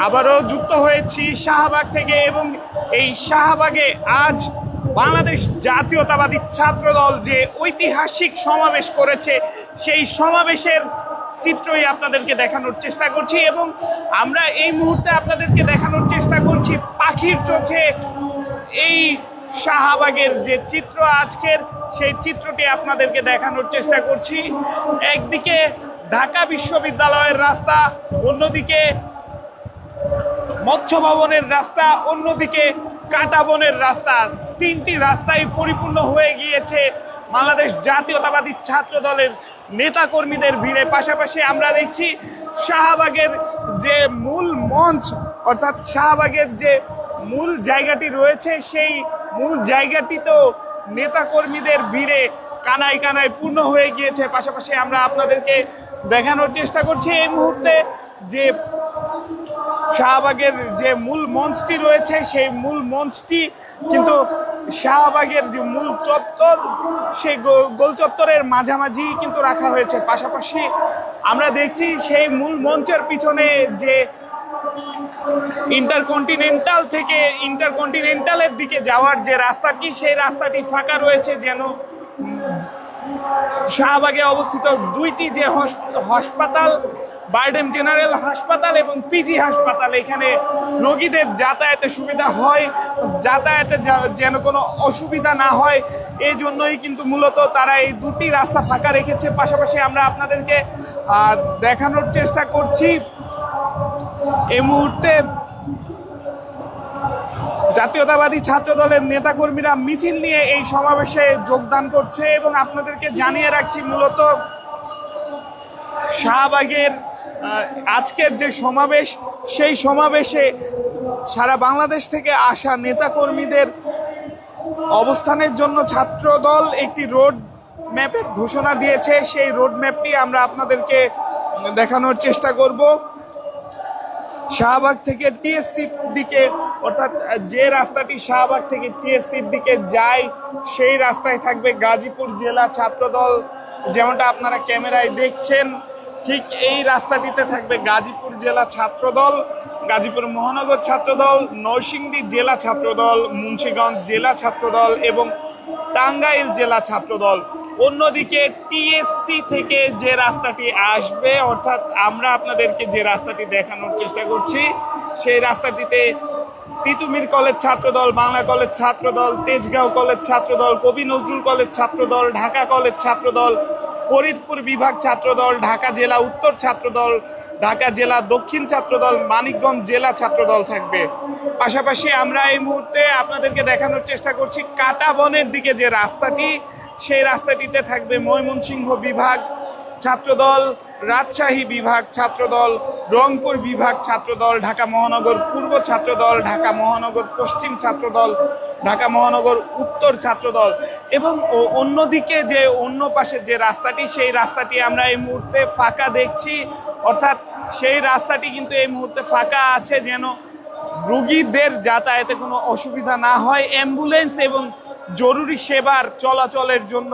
আবারও যুক্ত হয়েছি শাহবাগ থেকে এবং এই শাহবাগে আজ বাংলাদেশ জাতীয়তাবাদী ছাত্রদল যে ঐতিহাসিক সমাবেশ করেছে সেই সমাবেশের চিত্রই আপনাদেরকে দেখানোর চেষ্টা করছি এবং আমরা এই মুহূর্তে আপনাদেরকে দেখানোর চেষ্টা করছি পাখির চোখে এই শাহবাগের যে চিত্র আজকের সেই চিত্রটি আপনাদেরকে দেখানোর চেষ্টা করছি। একদিকে ঢাকা বিশ্ববিদ্যালয়ের রাস্তা, অন্যদিকে মৎস্য ভবনের রাস্তা, অন্যদিকে কাটা বনের রাস্তা, তিনটি রাস্তায় পরিপূর্ণ হয়ে গিয়েছে বাংলাদেশ জাতীয়তাবাদী ছাত্র দলের নেতাকর্মীদের ভিড়ে। পাশাপাশি আমরা দেখছি শাহবাগের যে মূল মঞ্চ অর্থাৎ শাহবাগের যে মূল জায়গাটি রয়েছে সেই মূল জায়গাটিতেও নেতাকর্মীদের ভিড়ে কানায় কানায় পূর্ণ হয়ে গিয়েছে। পাশাপাশি আমরা আপনাদেরকে দেখানোর চেষ্টা করছি এই মুহূর্তে যে শাহবাগের যে মূল মঞ্চটি রয়েছে সেই মূল মঞ্চটি কিন্তু শাহবাগের যে মূল চত্বর সেই গোল চত্বরের মাঝামাঝি কিন্তু রাখা হয়েছে। পাশাপাশি আমরা দেখছি সেই মূল মঞ্চের পিছনে যে ইন্টারকন্টিনেন্টাল থেকে ইন্টারকন্টিনেন্টালের দিকে যাওয়ার যে রাস্তাটি সেই রাস্তাটি ফাঁকা রয়েছে, যেন শাহবাগে অবস্থিত দুইটি যে হাসপাতাল, বারডেম জেনারেল হাসপাতাল এবং পিজি হাসপাতাল, এখানে রোগীদের যাতায়াতে সুবিধা হয়, যাতায়াতে যেন কোনো অসুবিধা না হয় এই জন্যই কিন্তু মূলত তারা এই দুটি রাস্তা ফাঁকা রেখেছে। পাশাপাশি আমরা আপনাদেরকে দেখানোর চেষ্টা করছি এই মুহূর্তে জাতীয়তাবাদী ছাত্র দলের নেতাকর্মীরা মিছিল নিয়ে এই সমাবেশে যোগদান করছে এবং আপনাদেরকে জানিয়ে রাখছি মূলত শাহবাগের আজকের যে সমাবেশ সেই সমাবেশে সারা বাংলাদেশ থেকে আসা নেতাকর্মীদের অবস্থানের জন্য ছাত্র দল একটি রোড ম্যাপের ঘোষণা দিয়েছে। সেই রোড ম্যাপটি আমরা আপনাদেরকে দেখানোর চেষ্টা করব। শাহবাগ থেকে টিএসসির দিকে অর্থাৎ যে রাস্তাটি শাহবাগ থেকে টিএসসির দিকে যায় সেই রাস্তায় থাকবে গাজীপুর জেলা ছাত্রদল, যেমনটা আপনারা ক্যামেরায় দেখছেন ঠিক এই রাস্তাটিতে থাকবে গাজীপুর জেলা ছাত্রদল, গাজীপুর মহানগর ছাত্রদল, নরসিংদী জেলা ছাত্রদল, মুন্সিগঞ্জ জেলা ছাত্রদল এবং টাঙ্গাইল জেলা ছাত্রদল। অন্যদিকে টিএসসি থেকে যে রাস্তাটি আসবে অর্থাৎ আমরা আপনাদেরকে যে রাস্তাটি দেখানোর চেষ্টা করছি সেই রাস্তাটিতে তিতুমির কলেজ ছাত্রদল, বাংলা কলেজ ছাত্রদল, তেজগাঁও কলেজ ছাত্রদল, কবি নজরুল কলেজ ছাত্রদল, ঢাকা কলেজ ছাত্রদল, ফরিদপুর বিভাগ ছাত্রদল, ঢাকা জেলা উত্তর ছাত্রদল, ঢাকা জেলা দক্ষিণ ছাত্রদল, মানিকগঞ্জ জেলা ছাত্রদল থাকবে। পাশাপাশি আমরা এই মুহূর্তে আপনাদেরকে দেখানোর চেষ্টা করছি কাটা বনের দিকে যে রাস্তাটি সেই রাস্তাটিতে থাকবে ময়মনসিংহ বিভাগ ছাত্রদল, রাজশাহী বিভাগ ছাত্রদল, রংপুর বিভাগ ছাত্রদল, ঢাকা মহানগর পূর্ব ছাত্রদল, ঢাকা মহানগর পশ্চিম ছাত্রদল, ঢাকা মহানগর উত্তর ছাত্রদল এবং অন্যদিকে যে অন্য পাশের যে রাস্তাটি সেই রাস্তাটি আমরা এই মুহূর্তে ফাঁকা দেখছি, অর্থাৎ সেই রাস্তাটি কিন্তু এই মুহূর্তে ফাঁকা আছে যেন রোগীদের যাতায়াতে কোনো অসুবিধা না হয়। অ্যাম্বুলেন্স এবং জরুরি সেবার চলাচলের জন্য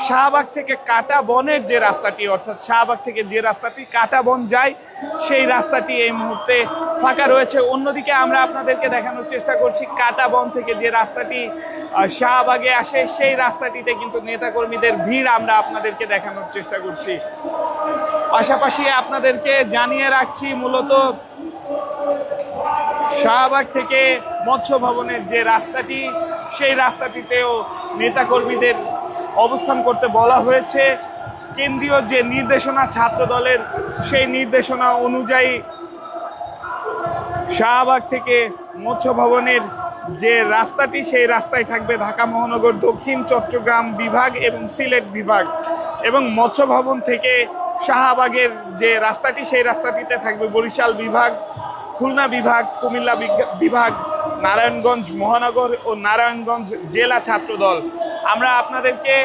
শাহবাগ থেকে কাটা বনের যে রাস্তাটি অর্থাৎ শাহবাগ থেকে যে রাস্তাটি কাটা বন যায় সেই রাস্তাটি এই মুহূর্তে ফাঁকা রয়েছে। অন্যদিকে আমরা আপনাদেরকে দেখানোর চেষ্টা করছি কাটা বন থেকে যে রাস্তাটি শাহবাগে আসে সেই রাস্তাটিতে কিন্তু নেতাকর্মীদের ভিড় আমরা আপনাদেরকে দেখানোর চেষ্টা করছি। পাশাপাশি আপনাদেরকে জানিয়ে রাখছি মূলত শাহবাগ থেকে মৎস্য ভবনের যে রাস্তাটি সেই রাস্তাটিতেও নেতাকর্মীদের অবস্থান করতে বলা হয়েছে। কেন্দ্রীয় যে নির্দেশনা ছাত্র দলের সেই নির্দেশনা অনুযায়ী শাহবাগ থেকে মৎস্য ভবনের যে রাস্তাটি সেই রাস্তায় থাকবে ঢাকা মহানগর দক্ষিণ, চট্টগ্রাম বিভাগ এবং সিলেট বিভাগ এবং মৎস্য ভবন থেকে শাহবাগের যে রাস্তাটি সেই রাস্তাটিতে থাকবে বরিশাল বিভাগ, খুলনা বিভাগ, কুমিল্লা বিভাগ, নারায়ণগঞ্জ মহানগর ও নারায়ণগঞ্জ জেলা ছাত্রদল। আমরা আপনাদেরকে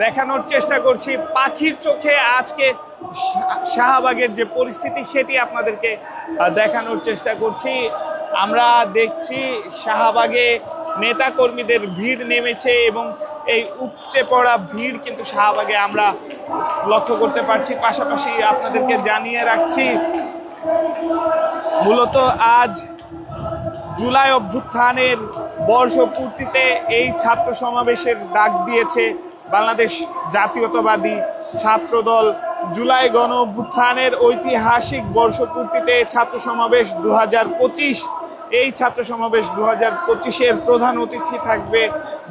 দেখানোর চেষ্টা করছি পাখির চোখে আজকে শাহবাগের যে পরিস্থিতি সেটি আপনাদেরকে দেখানোর চেষ্টা করছি। আমরা দেখছি শাহবাগে নেতাকর্মীদের ভিড় নেমেছে এবং এই উপচে পড়া ভিড় কিন্তু শাহবাগে আমরা লক্ষ্য করতে পারছি। পাশাপাশি আপনাদেরকে জানিয়ে রাখছি মূলত আজ জুলাই অভ্যুত্থানের বর্ষপূর্তিতে এই ছাত্র সমাবেশের ডাক দিয়েছে বাংলাদেশ জাতীয়তাবাদী ছাত্রদল। জুলাই গণ অভ্যুত্থানের ঐতিহাসিক বর্ষপূর্তিতে ছাত্র সমাবেশ 2025। এই ছাত্র সমাবেশ 2025-এর প্রধান অতিথি থাকবে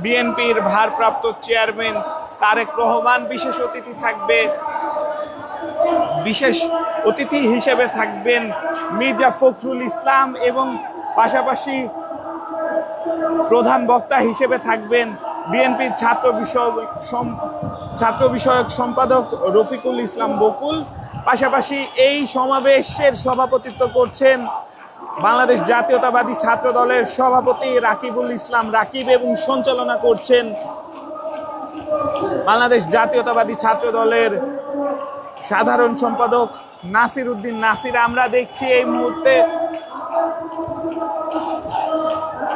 বিএনপির ভারপ্রাপ্ত চেয়ারম্যান তারেক রহমান। বিশেষ অতিথি হিসেবে থাকবেন মির্জা ফখরুল ইসলাম এবং পাশাপাশি প্রধান বক্তা হিসেবে থাকবেন বিএনপির ছাত্র বিষয়ক সম্পাদক রফিকুল ইসলাম বকুল। পাশাপাশি এই সমাবেশের সভাপতিত্ব করছেন বাংলাদেশ জাতীয়তাবাদী ছাত্র দলের সভাপতি রাকিবুল ইসলাম রাকিব এবং সঞ্চালনা করছেন বাংলাদেশ জাতীয়তাবাদী ছাত্র দলের সাধারণ সম্পাদক নাসির উদ্দিন নাসির। আমরা দেখছি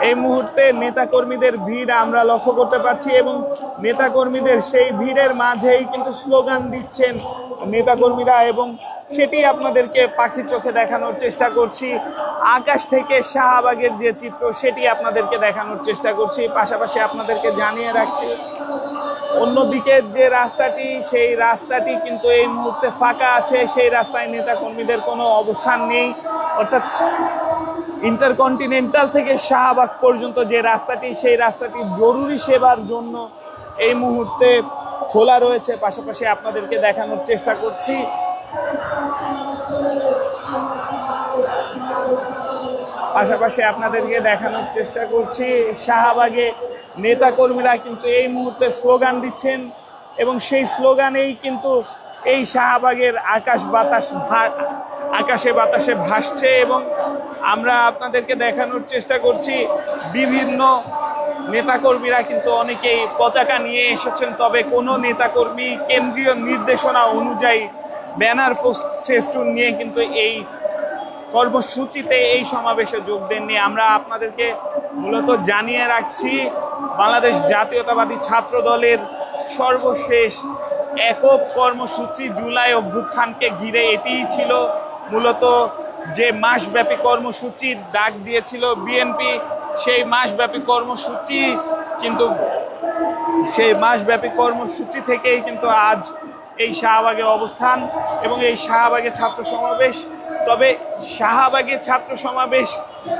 এই মুহূর্তে নেতাকর্মীদের ভিড় আমরা লক্ষ্য করতে পারছি এবং নেতাকর্মীদের সেই ভিড়ের মাঝেই কিন্তু স্লোগান দিচ্ছেন নেতাকর্মীরা এবং সেটি আপনাদেরকে পাখির চোখে দেখানোর চেষ্টা করছি। আকাশ থেকে শাহবাগের যে চিত্র সেটি আপনাদেরকে দেখানোর চেষ্টা করছি। পাশাপাশি আপনাদেরকে জানিয়ে রাখছি অন্যদিকে যে রাস্তাটি সেই রাস্তাটি কিন্তু এই মুহূর্তে ফাঁকা আছে। সেই রাস্তায় নেতাকর্মীদের কোনো অবস্থান নেই, অর্থাৎ ইন্টারকন্টিনেন্টাল থেকে শাহবাগ পর্যন্ত যে রাস্তাটি সেই রাস্তাটি জরুরি সেবার জন্য এই মুহূর্তে খোলা রয়েছে। পাশাপাশি আপনাদেরকে দেখানোর চেষ্টা করছি শাহবাগে নেতাকর্মীরা কিন্তু এই মুহূর্তে স্লোগান দিচ্ছেন এবং সেই স্লোগানেই কিন্তু এই শাহবাগের আকাশে বাতাসে ভাসছে এবং আমরা আপনাদেরকে দেখানোর চেষ্টা করছি বিভিন্ন নেতাকর্মীরা কিন্তু অনেকেই পতাকা নিয়ে এসেছেন, তবে কোনো নেতাকর্মী কেন্দ্রীয় নির্দেশনা অনুযায়ী ব্যানার ফেস্টুন নিয়ে কিন্তু এই কর্মসূচিতে এই সমাবেশে যোগ দেননি। আমরা আপনাদেরকে মূলত জানিয়ে রাখছি বাংলাদেশ জাতীয়তাবাদী ছাত্র দলের সর্বশেষ একক কর্মসূচি জুলাই অভ্যুত্থানকে ঘিরে এটিই ছিল মূলত যে মাসব্যাপী কর্মসূচির ডাক দিয়েছিল বিএনপি। সেই মাসব্যাপী কর্মসূচি থেকেই কিন্তু আজ এই শাহবাগে অবস্থান এবং এই শাহবাগে ছাত্র সমাবেশ। তবে শাহবাগে ছাত্র সমাবেশ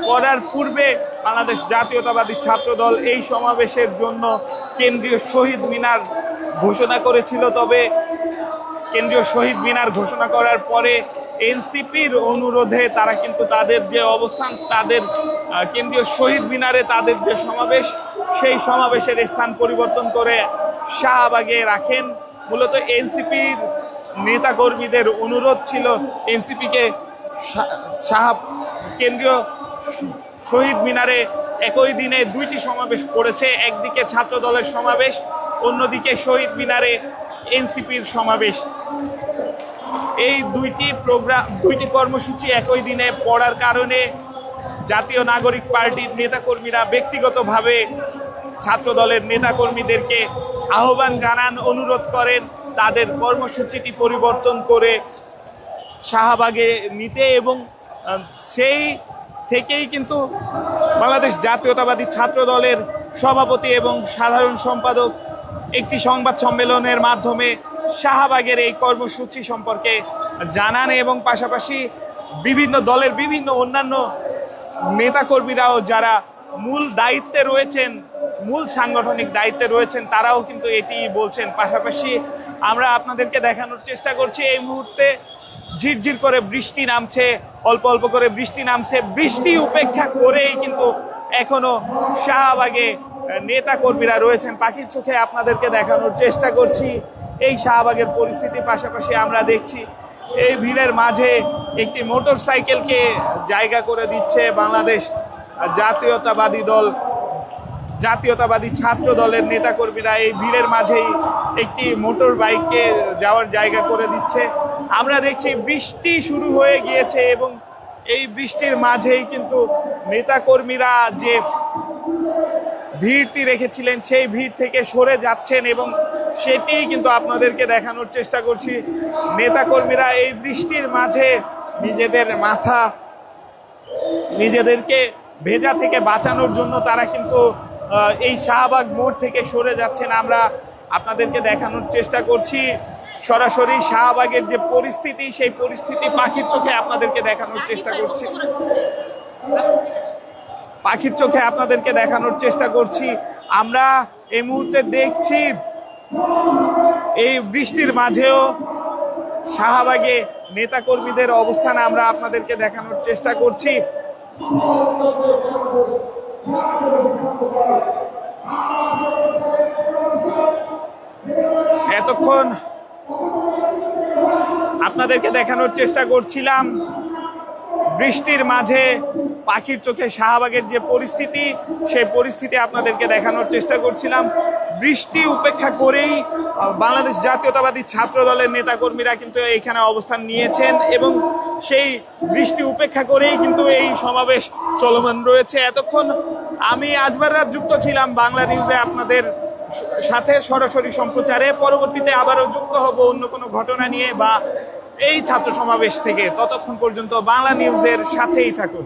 করার পূর্বে বাংলাদেশ জাতীয়তাবাদী ছাত্র দল এই সমাবেশের জন্য কেন্দ্রীয় শহীদ মিনার ঘোষণা করেছিল। তবে কেন্দ্রীয় শহীদ মিনার ঘোষণা করার পরে এনসিপির অনুরোধে তারা কিন্তু তাদের যে অবস্থান, তাদের কেন্দ্রীয় শহীদ মিনারে তাদের যে সমাবেশ সেই সমাবেশের স্থান পরিবর্তন করে শাহবাগে রাখেন। মূলত এনসিপির নেতাকর্মীদের অনুরোধ ছিল এনসিপিকে কেন্দ্রীয় শহীদ মিনারে একই দিনে দুইটি সমাবেশ পড়েছে, একদিকে ছাত্র দলের সমাবেশ, অন্যদিকে শহীদ মিনারে এনসিপির সমাবেশ। এই দুইটি কর্মসূচি একই দিনে পড়ার কারণে জাতীয় নাগরিক পার্টির নেতাকর্মীরা ব্যক্তিগতভাবে ছাত্র দলের নেতাকর্মীদেরকে আহ্বান জানান, অনুরোধ করেন তাদের কর্মসূচিটি পরিবর্তন করে শাহবাগে নিতে এবং সেই থেকেই কিন্তু বাংলাদেশ জাতীয়তাবাদী ছাত্র দলের সভাপতি এবং সাধারণ সম্পাদক একটি সংবাদ সম্মেলনের মাধ্যমে শাহবাগের এই কর্মসূচি সম্পর্কে জানান এবং পাশাপাশি বিভিন্ন দলের বিভিন্ন অন্যান্য নেতাকর্মীরাও যারা মূল সাংগঠনিক দায়িত্বে রয়েছেন তারাও কিন্তু এটি বলছেন। পাশাপাশি আমরা আপনাদেরকে দেখানোর চেষ্টা করছি এই মুহূর্তে ঝিরঝির করে বৃষ্টি নামছে, অল্প অল্প করে বৃষ্টি নামছে। বৃষ্টি উপেক্ষা করেই কিন্তু এখনো শাহবাগে নেতাকর্মীরা রয়েছেন। পাখির চোখে আপনাদেরকে দেখানোর চেষ্টা করছি এই শাহবাগের পরিস্থিতি। পাশাপাশি আমরা দেখছি এই ভিড়ের মাঝে একটি মোটর সাইকেলকে জায়গা করে দিচ্ছে বাংলাদেশ জাতীয়তাবাদী ছাত্র দলের নেতাকর্মীরা। এই ভিড়ের মাঝেই একটি মোটর বাইককে যাওয়ার জায়গা করে দিচ্ছে। আমরা দেখছি বৃষ্টি শুরু হয়ে গিয়েছে এবং এই বৃষ্টির মাঝেই কিন্তু নেতাকর্মীরা যে ভিড়টি রেখেছিলেন সেই ভিড় থেকে সরে যাচ্ছেন এবং সেটি কিন্তু আপনাদেরকে দেখানোর চেষ্টা করছি। নেতাকর্মীরা এই বৃষ্টির মাঝে নিজেদের মাথা, নিজেদেরকে ভেজা থেকে বাঁচানোর জন্য তারা কিন্তু এই শাহবাগ মোড় থেকে সরে যাচ্ছেন। আমরা আপনাদেরকে দেখানোর চেষ্টা করছি সরাসরি শাহবাগের যে পরিস্থিতি, সেই পরিস্থিতি পাখির চোখে আপনাদেরকে দেখানোর চেষ্টা করছি। পাখির চোখে আপনাদেরকে দেখানোর চেষ্টা করছি। আমরা এই মুহূর্তে দেখছি এই বৃষ্টির মাঝেও শাহবাগে নেতাকর্মীদের অবস্থান আমরা আপনাদেরকে দেখানোর চেষ্টা করছি। এতক্ষণ আপনাদেরকে দেখানোর চেষ্টা করছিলাম বৃষ্টির মাঝে পাখির চোখে শাহবাগের যে পরিস্থিতি, সেই পরিস্থিতি আপনাদেরকে দেখানোর চেষ্টা করছিলাম। বৃষ্টি উপেক্ষা করেই বাংলাদেশ জাতীয়তাবাদী ছাত্র দলের নেতাকর্মীরা কিন্তু এইখানে অবস্থান নিয়েছেন এবং সেই বৃষ্টি উপেক্ষা করেই কিন্তু এই সমাবেশ চলমান রয়েছে। এতক্ষণ আমি আজবার রাত যুক্ত ছিলাম বাংলা নিউজে আপনাদের সাথে সরাসরি সম্প্রচারে। পরবর্তীতে আবারও যুক্ত হব অন্য কোনো ঘটনা নিয়ে বা এই ছাত্র সমাবেশ থেকে। ততক্ষণ পর্যন্ত বাংলা নিউজের সাথেই থাকুন।